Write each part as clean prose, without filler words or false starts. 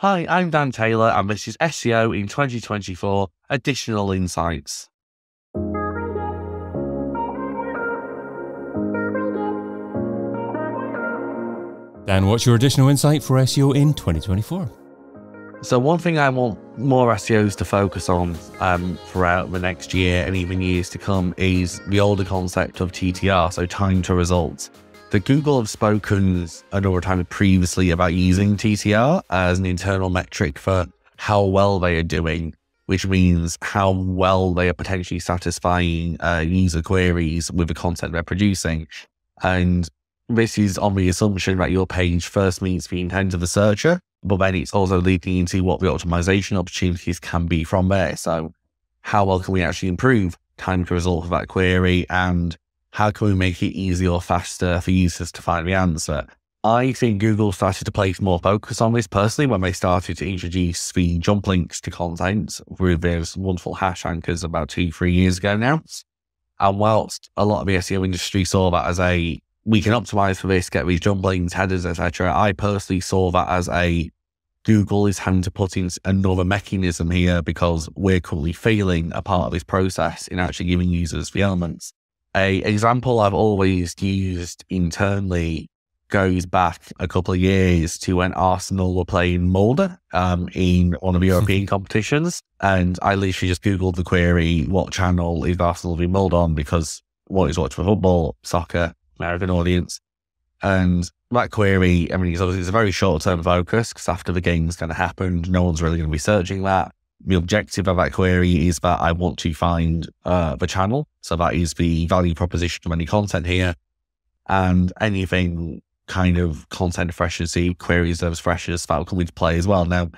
Hi, I'm Dan Taylor, and this is SEO in 2024 Additional Insights. Dan, what's your additional insight for SEO in 2024? So one thing I want more SEOs to focus on throughout the next year and even years to come is the older concept of TTR, so time to results. The Google have spoken a number of times previously about using TTR as an internal metric for how well they are doing, which means how well they are potentially satisfying user queries with the content they're producing. And this is on the assumption that your page first meets the intent of the searcher, but then it's also leading into what the optimization opportunities can be from there. So how well can we actually improve time to result of that query, and how can we make it easier or faster for users to find the answer? I think Google started to place more focus on this personally when they started to introduce the jump links to content with those wonderful hash anchors about 2-3 years ago now. And whilst a lot of the SEO industry saw that as we can optimize for this, get these jump links, headers, etc., I personally saw that as Google is having to put in another mechanism here because we're currently failing a part of this process in actually giving users the elements. An example I've always used internally goes back a couple of years to when Arsenal were playing Molde in one of the European competitions. And I literally just Googled the query, what channel is Arsenal being Molde on? Because what is watch for football, soccer, American audience. And that query, I mean, it's a very short-term focus because after the game's going to happen, no one's really going to be searching that. The objective of that query is that I want to find the channel. So that is the value proposition of any content here. And anything kind of content freshness, queries those freshers, that will come into play as well. Now,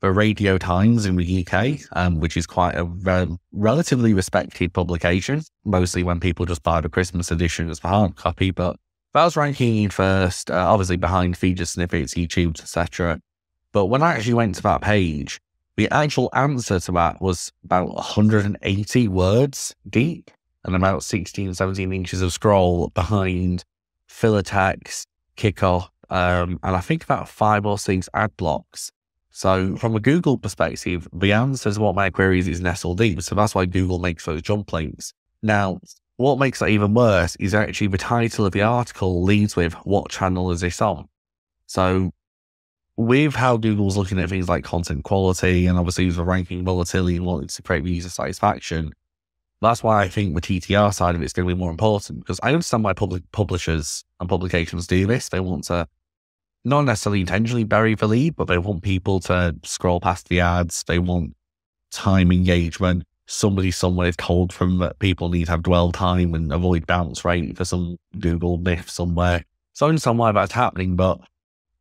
the Radio Times in the UK, which is quite a relatively respected publication, mostly when people just buy the Christmas edition as the hard copy, but that was ranking in first, obviously behind feature snippets, YouTube, etc. But when I actually went to that page, the actual answer to that was about 180 words deep and about 16, 17 inches of scroll behind filler text, kickoff, and I think about 5 or 6 ad blocks. So from a Google perspective, the answer to what my queries is nestled deep. So that's why Google makes those jump links. Now, what makes that even worse is actually the title of the article leads with what channel is this on? So with how Google's looking at things like content quality and obviously the ranking volatility and wanting to create user satisfaction, that's why I think the TTR side of it's going to be more important, because I understand why publishers and publications do this. They want to not necessarily intentionally bury the lead, but they want people to scroll past the ads. They want time engagement. Somebody somewhere is told them that people need to have dwell time and avoid bounce rate for some Google myth somewhere. So I understand why that's happening, but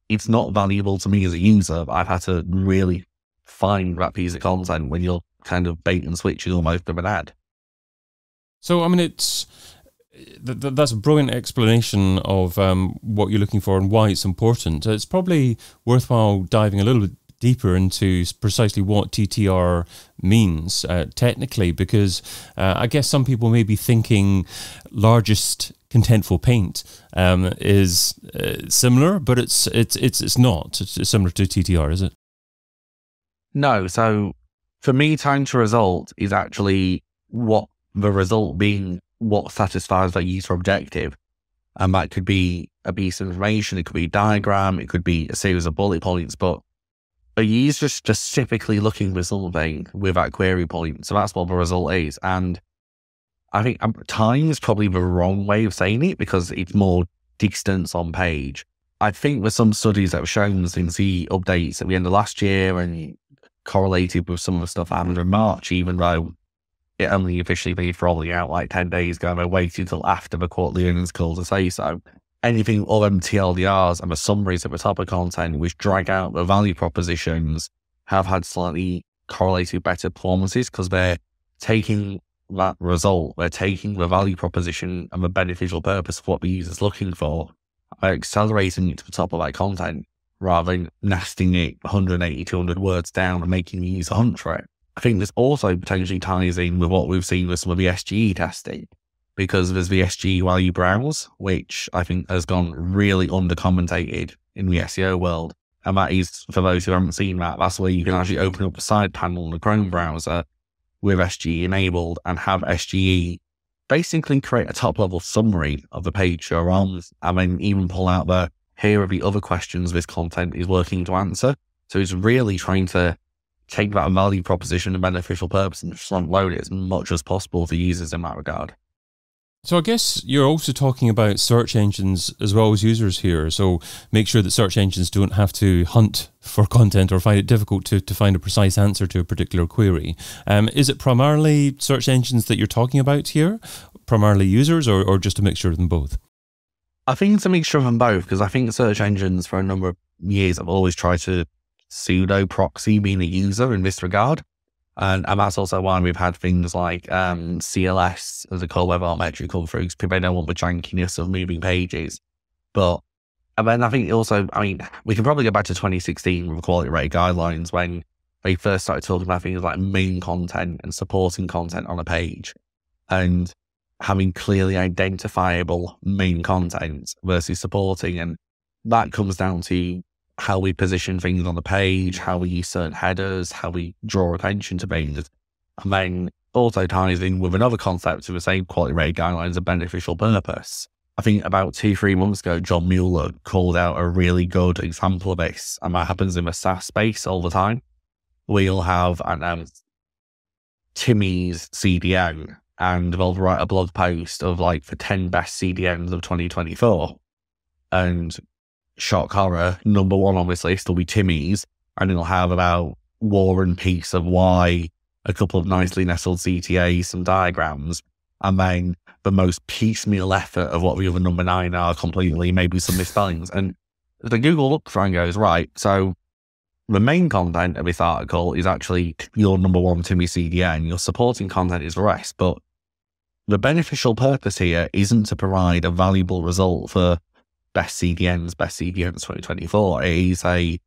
it's not valuable to me as a user. I've had to really find that piece of content when you're kind of bait and switching almost with an ad. So, I mean, that's a brilliant explanation of what you're looking for and why it's important. It's probably worthwhile diving a little bit deeper into precisely what TTR means technically, because I guess some people may be thinking Largest Contentful Paint is similar, but it's not. It's similar to TTR, is it? No. So for me, time to result is actually what the result being what satisfies that user objective. And that could be a piece of information, it could be a diagram, it could be a series of bullet points, but a user specifically looking for something with that query point. So that's what the result is. And I think time is probably the wrong way of saying it because it's more distance on page. I think there's some studies that have shown since the updates at the end of last year and correlated with some of the stuff that happened in March, even though it only officially been rolling out like 10 days ago, and I waited until after the quarterly earnings call to say so. Anything other than TLDRs and the summaries at the top of content, which drag out the value propositions, have had slightly correlated better performances because they're taking that result, they're taking the value proposition and the beneficial purpose of what the user's looking for, by accelerating it to the top of that content rather than nesting it 180, 200 words down and making the user hunt for it. I think this also potentially ties in with what we've seen with some of the SGE testing, because there's the SGE value browse, which I think has gone really undercommentated in the SEO world. And that is, for those who haven't seen that, that's where you can actually open up the side panel in the Chrome browser with SGE enabled and have SGE basically create a top level summary of the page you're on, and then even pull out the, here are the other questions this content is working to answer. So it's really trying to take that value proposition and beneficial purpose and front load it as much as possible for users in that regard. So I guess you're also talking about search engines as well as users here. So make sure that search engines don't have to hunt for content or find it difficult to find a precise answer to a particular query. Is it primarily search engines that you're talking about here? Primarily users, or just a mixture of them both? I think it's a mixture of them both, because I think search engines for a number of years have always tried to pseudo proxy being a user in this regard. And that's also why we've had things like CLS as a core web art metric come through, because people don't want the jankiness of moving pages. And then I think also, I mean, we can probably go back to 2016 with quality rated guidelines when they first started talking about things like main content and supporting content on a page, and having clearly identifiable main content versus supporting. And that comes down to how we position things on the page, how we use certain headers, how we draw attention to things. And then also ties in with another concept of the same quality rated guidelines of beneficial purpose. I think about 2-3 months ago, John Mueller called out a really good example of this, and that happens in the SaaS space all the time. We'll have Timmy's CDN, and they'll write a blog post of like the 10 best CDNs of 2024. And shock horror, number one on this list will be Timmy's, and it'll have about War and Peace of Why, a couple of nicely nestled CTAs, some diagrams, and then the most piecemeal effort of what the other number 9 are completely, maybe some misspellings. And the Google looks through and goes, right, so the main content of this article is actually your number 1 Timmy CDN, your supporting content is the rest, but the beneficial purpose here isn't to provide a valuable result for best CDNs 2024. It is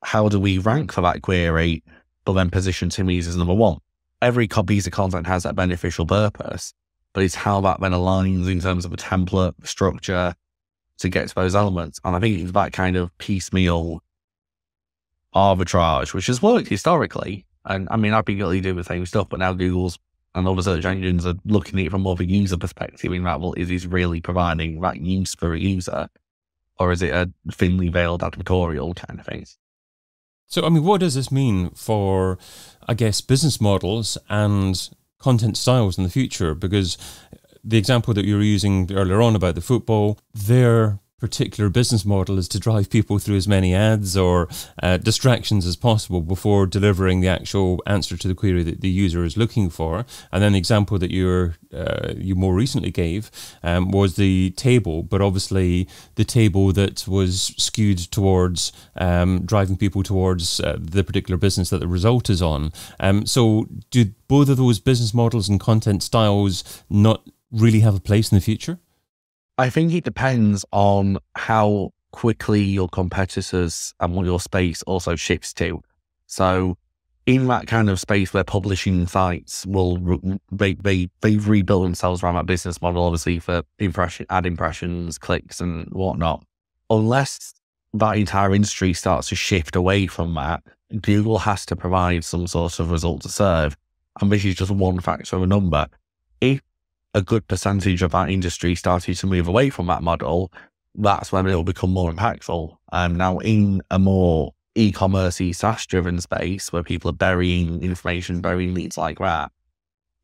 how do we rank for that query, but then position Timmy's as number 1. Every piece of content has that beneficial purpose, but it's how that then aligns in terms of a template, structure to get to those elements. And I think it's that kind of piecemeal arbitrage, which has worked historically. And I mean, I've been guilty doing the same stuff, but now Google's and other search engines are looking at it from more of a user perspective in that, well, is this really providing that use for a user, or is it a thinly veiled advertorial kind of thing? So, I mean, what does this mean for, I guess, business models and content styles in the future? Because the example that you were using earlier on about the football, their particular business model is to drive people through as many ads or distractions as possible before delivering the actual answer to the query that the user is looking for. And then the example that you more recently gave was the table, but obviously the table that was skewed towards driving people towards the particular business that the result is on. So do both of those business models and content styles not really have a place in the future? I think it depends on how quickly your competitors and what your space also shifts to. So in that kind of space where publishing sites they've rebuilt themselves around that business model, obviously for ad impressions, clicks and whatnot. Unless that entire industry starts to shift away from that, Google has to provide some sort of result to serve. And this is just one factor of a number. If a good percentage of that industry started to move away from that model, that's when it will become more impactful. Now in a more e-commerce SaaS driven space where people are burying information, burying leads like that,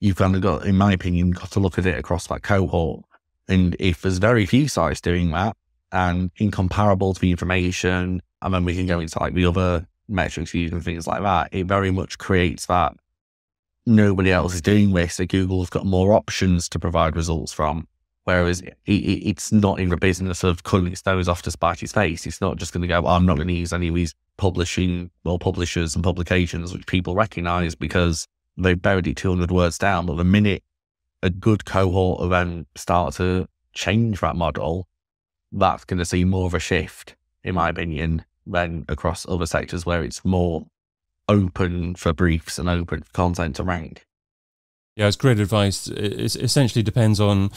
you've kind of got, in my opinion, got to look at it across that cohort. And if there's very few sites doing that and incomparable to the information, and then we can go into like the other metrics used and things like that, it very much creates that nobody else is doing this, so Google's got more options to provide results from. Whereas it's not in the business of cutting its nose off to spite its face. It's not just going to go, I'm not going to use any of these publishers and publications which people recognize because they've buried it 200 words down. But the minute a good cohort of them start to change that model, that's going to see more of a shift, in my opinion, than across other sectors where it's more open for briefs and open for content to rank. Yeah, it's great advice. It essentially depends on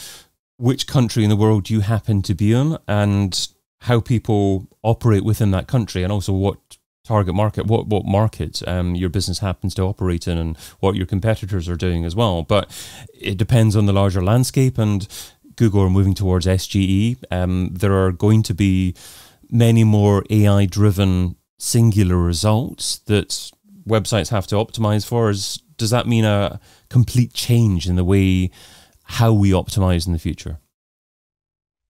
which country in the world you happen to be in and how people operate within that country, and also what target market, what market your business happens to operate in, and what your competitors are doing as well. But it depends on the larger landscape, and Google are moving towards SGE. There are going to be many more AI-driven singular results that websites have to optimize for. Does that mean a complete change in the way how we optimize in the future?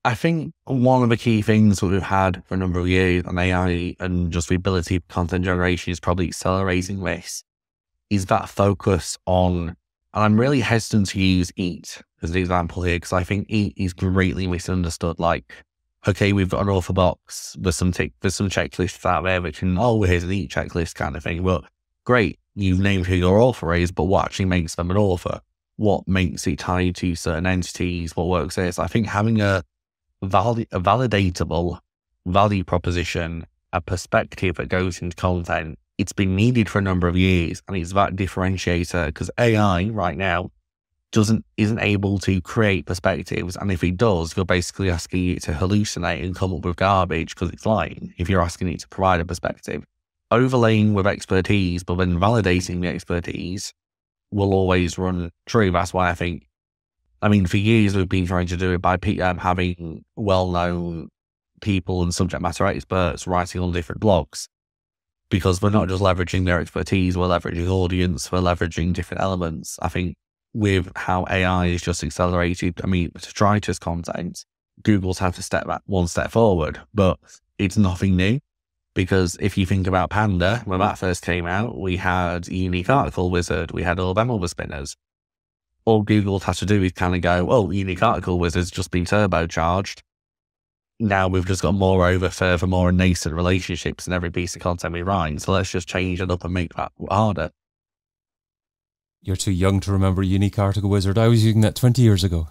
I think one of the key things that we've had for a number of years on AI and just the ability of content generation is probably accelerating this, is that focus on, and I'm really hesitant to use EAT as an example here, because I think EAT is greatly misunderstood. Like, okay, we've got an author box, there's some checklists out there that can, oh, here's an EAT checklist kind of thing. But great, you've named who your author is, but what actually makes them an author? What makes it tied to certain entities? What works there? So I think having a validatable value proposition, a perspective that goes into content, it's been needed for a number of years, and it's that differentiator, because AI right now isn't able to create perspectives, and if it does, you're basically asking it to hallucinate and come up with garbage because it's lying if you're asking it to provide a perspective. Overlaying with expertise, but then validating the expertise will always run true. That's why I think, I mean, for years we've been trying to do it by having well-known people and subject matter experts writing on different blogs, because we're not just leveraging their expertise, we're leveraging audience, we're leveraging different elements. I think with how AI is just accelerated, I mean, to try to content, Google's had to step back one step forward, but it's nothing new. Because if you think about Panda, when that first came out, we had Unique Article Wizard, we had all them other spinners. All Google's had to do is kind of go, oh, Unique Article Wizard's just been turbocharged. Now we've just got moreover, furthermore, nascent relationships in every piece of content we write. So let's just change it up and make that harder. You're too young to remember Unique Article Wizard. I was using that 20 years ago.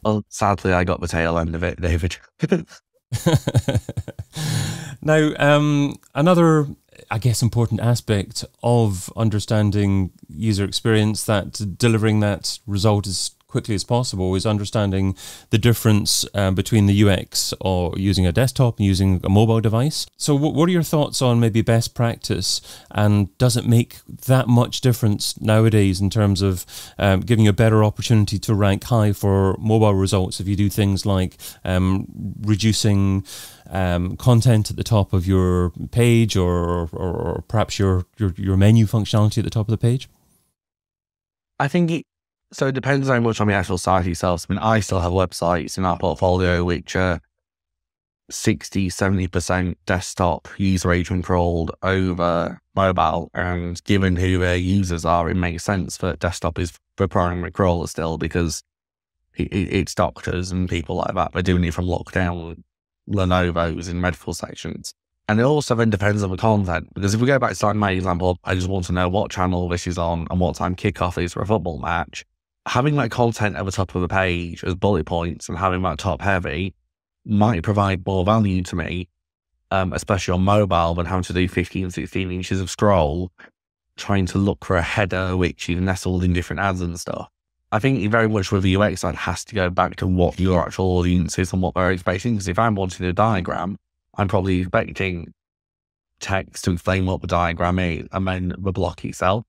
Well, sadly, I got the tail end of it, David. Now, another, I guess, important aspect of understanding user experience, that delivering that result as quickly as possible, is understanding the difference between the UX or using a desktop and using a mobile device. So what are your thoughts on maybe best practice, and does it make that much difference nowadays in terms of giving you a better opportunity to rank high for mobile results if you do things like reducing content at the top of your page, or perhaps your menu functionality at the top of the page? I think so it depends very much on the actual site itself. I mean, I still have websites in our portfolio which are 60-70% desktop user agent crawled over mobile, and given who their users are, it makes sense that desktop is the primary crawler still, because it's doctors and people like that. They're doing it from lockdown Lenovo's in medical sections. And it also then depends on the content, because if we go back to my example, I just want to know what channel this is on and what time kickoff is for a football match. Having that content at the top of the page as bullet points and having that top heavy might provide more value to me, especially on mobile, than having to do 15, 16 inches of scroll, trying to look for a header which is nestled in different ads and stuff. I think very much with the UX side has to go back to what your actual audience is and what they're expecting. Because if I'm wanting a diagram, I'm probably expecting text to explain what the diagram is, and then the block itself.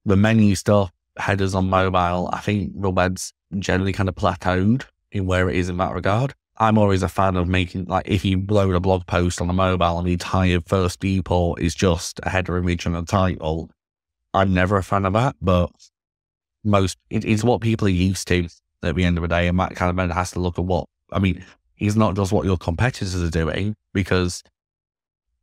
The menu stuff, headers on mobile, I think the web's generally kind of plateaued in where it is in that regard. I'm always a fan of making, like, if you load a blog post on a mobile and the entire first viewport is just a header image and a title, I'm never a fan of that, but it's what people are used to at the end of the day, and that kind of then has to look at what, I mean, it's not just what your competitors are doing, because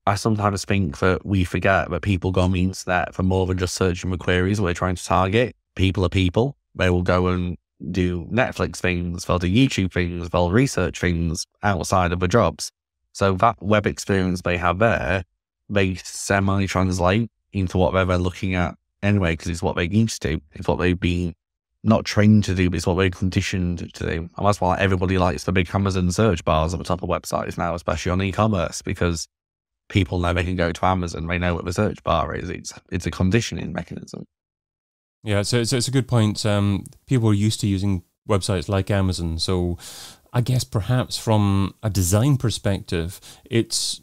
I sometimes think that we forget that people go on the internet for more than just searching for queries we're trying to target. People are people. They will go and do Netflix things, they'll do YouTube things, they'll research things outside of the jobs. So that web experience they have there, they semi-translate into what they're looking at anyway, because it's what they're used to. It's what they've been not trained to do, but it's what they're conditioned to do. And that's why everybody likes the big Amazon search bars at the top of websites now, especially on e-commerce, because people know they can go to Amazon, they know what the search bar is. It's a conditioning mechanism. Yeah, so it's a good point. People are used to using websites like Amazon, so I guess perhaps from a design perspective, it's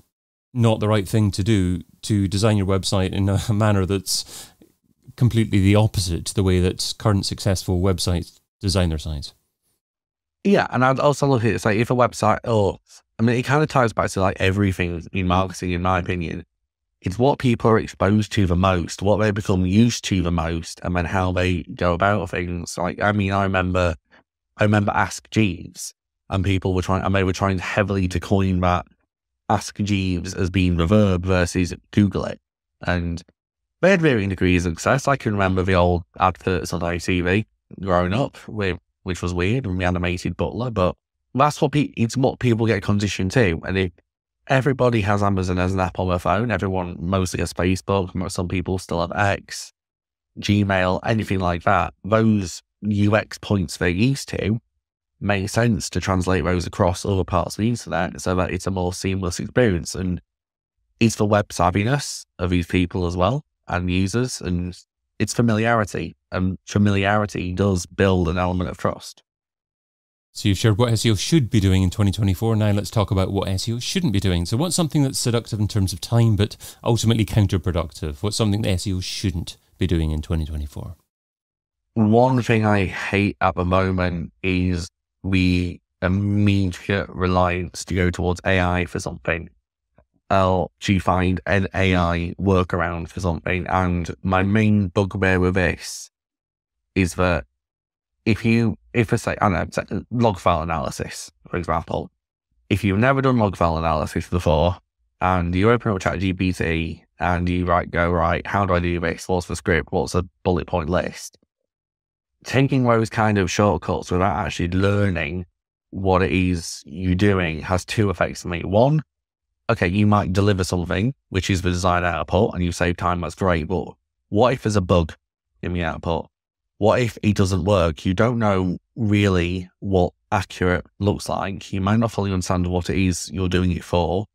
not the right thing to do to design your website in a manner that's completely the opposite to the way that current successful websites design their sites. Yeah, and I'd also look at it, it's like if a website, it kind of ties back to like everything in marketing, in my opinion. It's what people are exposed to the most, what they become used to the most, and then how they go about things. Like, I remember Ask Jeeves, and they were trying heavily to coin that Ask Jeeves as being the verb versus Google it. And they had varying degrees of success. I can remember the old adverts on ITV growing up, which was weird, and the animated butler, but that's it's what people get conditioned to. And if everybody has Amazon as an app on their phone, everyone mostly has Facebook, some people still have X, Gmail, anything like that, those UX points they're used to make sense to translate those across other parts of the internet so that it's a more seamless experience. And it's the web savviness of these people as well, and users, and it's familiarity. And familiarity does build an element of trust. So you've shared what SEO should be doing in 2024. Now let's talk about what SEO shouldn't be doing. So what's something that's seductive in terms of time, but ultimately counterproductive? What's something that SEO shouldn't be doing in 2024? One thing I hate at the moment is the immediate reliance to go towards AI for something, to find an AI workaround for something. And my main bugbear with this is that if I say, log file analysis, for example, if you've never done log file analysis before, and you open up ChatGPT and you go, how do I do this? What's the script? What's a bullet point list? Taking those kind of shortcuts without actually learning what it is you're doing has two effects for me. One, okay, you might deliver something, which is the desired output, and you save time, that's great, but what if there's a bug in the output? What if it doesn't work? You don't know really what accurate looks like. You might not fully understand what it is you're doing it for,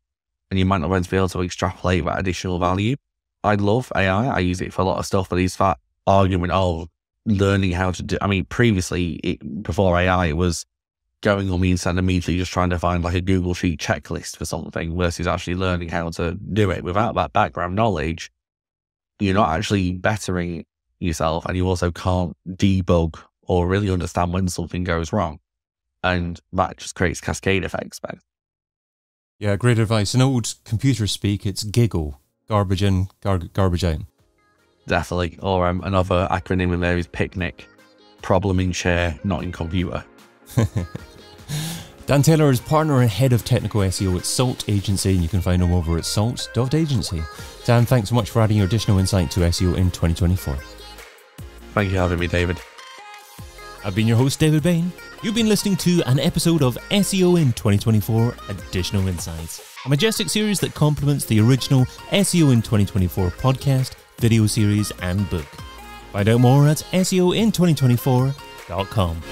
and you might not be able to extrapolate that additional value. I love AI. I use it for a lot of stuff, but it's that argument of learning how to do. Previously, before AI, it was going on the internet and immediately just trying to find like a Google Sheet checklist for something versus actually learning how to do it. Without that background knowledge, you're not actually bettering yourself, and you also can't debug or really understand when something goes wrong, and that just creates cascade effects. Yeah, great advice. In old computer speak, it's giggle, garbage in, garbage out. Definitely. Or another acronym in there is picnic, problem in share, not in computer. Dan Taylor is partner and head of technical SEO at Salt Agency, and you can find him over at salt.agency. Dan, thanks so much for adding your additional insight to SEO in 2024. Thank you for having me, David. I've been your host, David Bain. You've been listening to an episode of SEO in 2024 Additional Insights, a Majestic series that complements the original SEO in 2024 podcast, video series, and book. Find out more at SEOin2024.com.